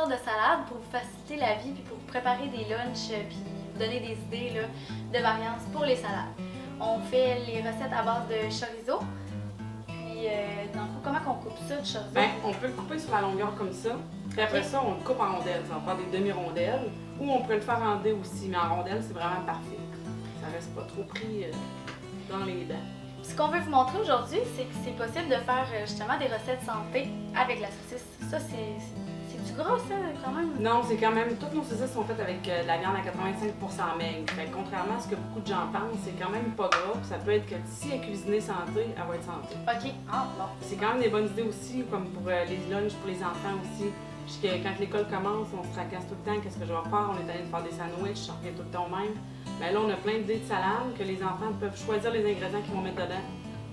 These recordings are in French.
sortes de salades pour vous faciliter la vie, puis pour vous préparer des lunchs, puis vous donner des idées là, de variantes pour les salades. On fait les recettes à base de chorizo. Puis, dans le fond, comment on coupe ça, du chorizo? Ben, on peut le couper sur la longueur comme ça. Puis après ça, on le coupe en rondelles. Ça va faire des demi-rondelles. Ou on peut le faire en dés aussi, mais en rondelles, c'est vraiment parfait. Ça reste pas trop pris dans les dents. Ce qu'on veut vous montrer aujourd'hui, c'est que c'est possible de faire justement des recettes santé avec la saucisse. Ça, c'est-tu gras, ça, quand même? Non, c'est quand même... Toutes nos saucisses sont faites avec de la viande à 85% maigre. Fait que contrairement à ce que beaucoup de gens pensent, c'est quand même pas gras. Puis ça peut être que si elle est cuisinée santé, elle va être santé. OK. Ah, bon. C'est quand même des bonnes idées aussi, comme pour les lunchs pour les enfants aussi. Puisque quand l'école commence, on se tracasse tout le temps. Qu'est-ce que je vais faire? On est allé faire des sandwichs, on revient tout le temps au même. Mais là, on a plein d'idées de salade que les enfants peuvent choisir les ingrédients qu'ils vont mettre dedans.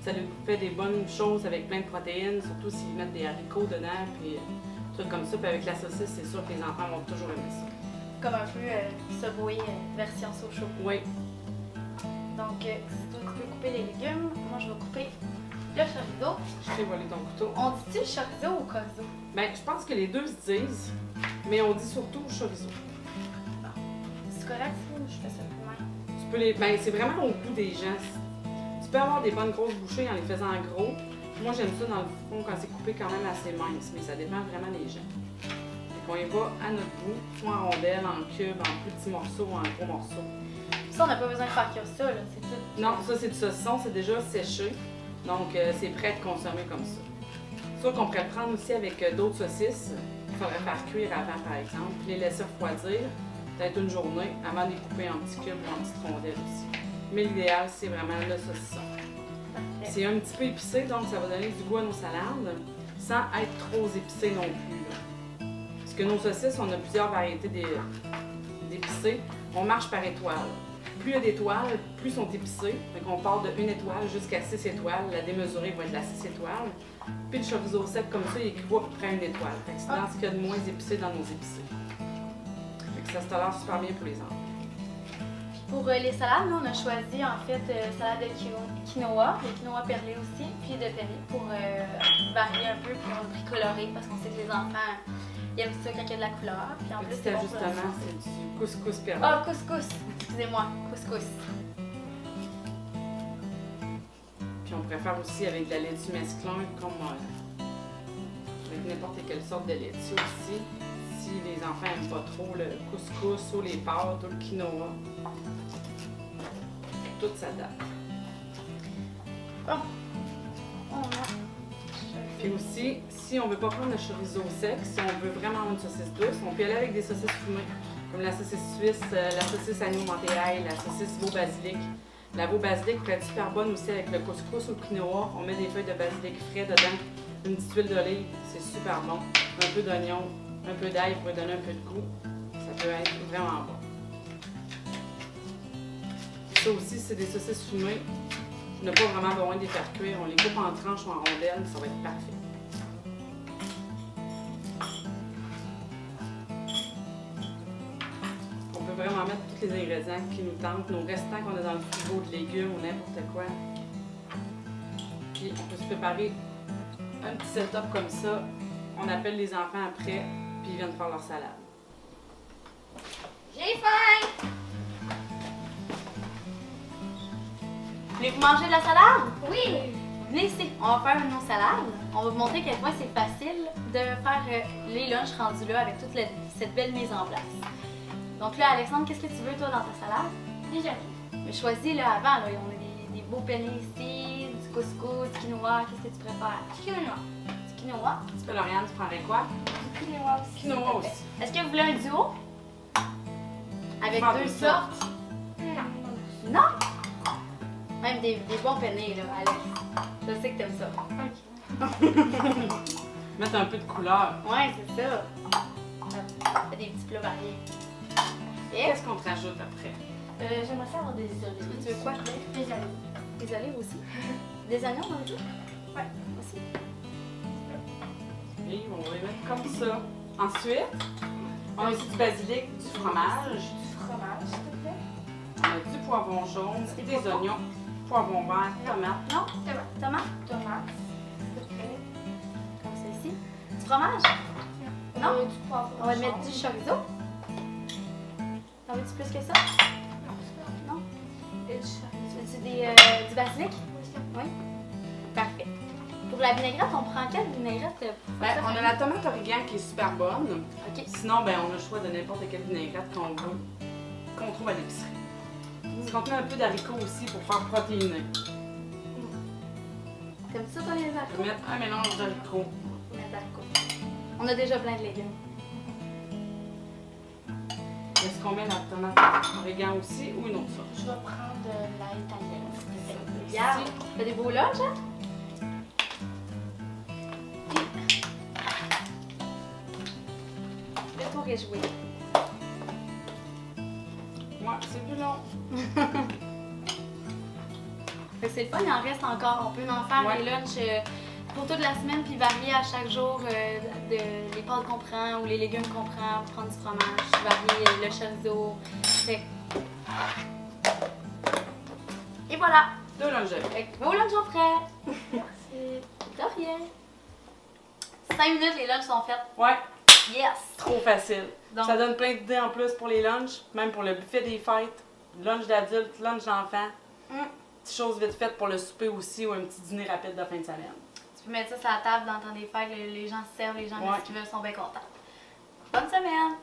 Ça nous fait des bonnes choses avec plein de protéines, surtout s'ils mettent des haricots dedans, puis trucs comme ça. Puis avec la saucisse, c'est sûr que les enfants vont toujours aimer ça. Comme un peu Subway version Sochaux. Oui. Donc, si tu peux couper les légumes, moi je vais couper le chorizo. Je t'ai volé ton couteau. On dit-tu chorizo ou chorizo? Ben, je pense que les deux se disent, mais on dit surtout chorizo. C'est correct ça ou je fais ça plus mal? Tu peux les... Ben, c'est vraiment au goût des gens. Tu peux avoir des bonnes grosses bouchées en les faisant gros. Moi, j'aime ça dans le fond quand c'est coupé quand même assez mince, mais ça dépend vraiment des gens. Fait qu'on y va à notre goût, soit en rondelles, en cubes, en plus petits morceaux ou en gros morceaux. Ça, on n'a pas besoin de faire cuire ça, là, c'est tout. Non, ça c'est du saucisson, c'est déjà séché. Donc, c'est prêt à être consommé comme ça. Soit qu'on pourrait le prendre aussi avec d'autres saucisses. Il faudrait faire cuire avant, par exemple, puis les laisser refroidir, peut-être une journée, avant de les couper en petits cubes ou en petites rondelles aussi. Mais l'idéal, c'est vraiment le saucisson. C'est un petit peu épicé, donc ça va donner du goût à nos salades, sans être trop épicé non plus. Là. Parce que nos saucisses, on a plusieurs variétés d'épicés. On marche par étoiles. Plus il y a d'étoiles, plus ils sont épicés. Donc on part de 1 étoile jusqu'à 6 étoiles. La démesurée va être la 6 étoiles. Puis le chorizo sec comme ça, il équivaut à peu près à 1 étoile. Fait que c'est dans ce qu'il y a de moins épicé dans nos épicés. Fait que ça se tolère super bien pour les enfants. Pour les salades, nous, on a choisi en fait salade de quinoa, de quinoa perlé aussi, puis de penne pour varier un peu, puis on le coloré parce qu'on sait que les enfants ils aiment ça quand il y a de la couleur. Puis en plus, Petit c'est bon pour la ajustement, santé. c'est du couscous perlé. Ah, couscous! Excusez-moi, couscous. Puis on pourrait faire aussi avec de la laitue mesclun, comme avec n'importe quelle sorte de laitue aussi. Si les enfants n'aiment pas trop le couscous ou les pâtes ou le quinoa, tout s'adapte. Bon, on a... Puis aussi, si on ne veut pas prendre le chorizo sec, si on veut vraiment avoir une saucisse douce, on peut y aller avec des saucisses fumées, comme la saucisse suisse, la saucisse agneau montéail, la saucisse veau basilic. La veau basilic pourrait être super bonne aussi avec le couscous ou le quinoa. On met des feuilles de basilic frais dedans, une petite huile d'olive, c'est super bon. Un peu d'oignon, un peu d'ail pour lui donner un peu de goût. Ça peut être vraiment bon. Ça aussi, c'est des saucisses fumées. On n'a pas vraiment besoin de les faire cuire. On les coupe en tranches ou en rondelles, ça va être parfait. On peut vraiment mettre tous les ingrédients qui nous tentent, nos restants qu'on a dans le frigo de légumes ou n'importe quoi. Puis on peut se préparer un petit setup comme ça. On appelle les enfants après, puis ils viennent faire leur salade. J'ai faim! Voulez-vous manger de la salade? Oui! Venez ici, on va faire nos salades. On va vous montrer à quel point c'est facile de faire les lunchs rendus là avec toute cette belle mise en place. Donc là, Alexandre, qu'est-ce que tu veux toi dans ta salade? Déjà. Mais choisis là avant, là, on a des beaux penne ici, du couscous, du quinoa, qu'est-ce que tu préfères? Quinoa. Du quinoa? Tu peux, Lauriane, tu prendrais quoi? Quinoa aussi. Quinoa aussi. Est-ce que vous voulez un duo? Avec Pas deux de ça. sortes? Non. Non? Même des bons penne là, Alex. Je sais que t'aimes ça. Mettre un peu de couleur. Ouais, c'est ça. Ça fait des petits plats variés. Et Qu'est-ce qu'on te rajoute après? J'aimerais ça avoir des olives. tu veux quoi? Des olives. Des olives aussi? Des oignons dans le jus? Ouais. Aussi. Et on va les mettre comme ça. Ensuite, on a aussi du basilic, du fromage. Du fromage, s'il te plaît. On a du poivron jaune, des oignons, poivron vert, tomates. Non? C'est bon. Tomate? Tomate, s'il te plaît. Comme ceci. Du fromage? Non? Du poivron. On va te mettre jaune. du chorizo. T'en veux-tu plus que ça? Non? Et du chorizo. Veux-tu du basilic? Oui. Oui? Parfait. Pour la vinaigrette, on prend quelle vinaigrette? Pour Ben, faire ça? on a la tomate origan qui est super bonne. Ok. Sinon, ben, on a le choix de n'importe quelle vinaigrette qu'on veut, qu'on trouve à l'épicerie. Ça contient un peu d'haricots aussi pour faire protéiner. T'aimes ça, toi, les On haricots? va mettre un mélange d'haricots. On met des haricots. On a déjà plein de légumes. Est-ce qu'on met la tomate origan aussi ou une autre sauce? Je vais prendre la italienne. Regarde, t'as des beaux lunchs, hein? Le tour est joué. Ouais, c'est plus long. Fait que c'est le fun, il en reste encore. On peut en faire Ouais. des lunchs pour toute la semaine, puis varier à chaque jour les pâtes qu'on prend ou les légumes qu'on prend, prendre du fromage, varier le chorizo. Fait et voilà! 2 lunchs. Fait que vos lunchs sont prêts! Merci. De rien! 5 minutes, les lunchs sont faits. Ouais, Yes! trop facile. Donc, Ça donne plein d'idées en plus pour les lunchs, même pour le buffet des fêtes, lunch d'adultes, lunch d'enfants. Petites choses vite faites pour le souper aussi ou un petit dîner rapide de fin de semaine. tu peux mettre ça sur la table dans le temps des fêtes, les gens se servent, les gens Ouais. mettent ce qu'ils veulent, sont bien contents. Bonne semaine!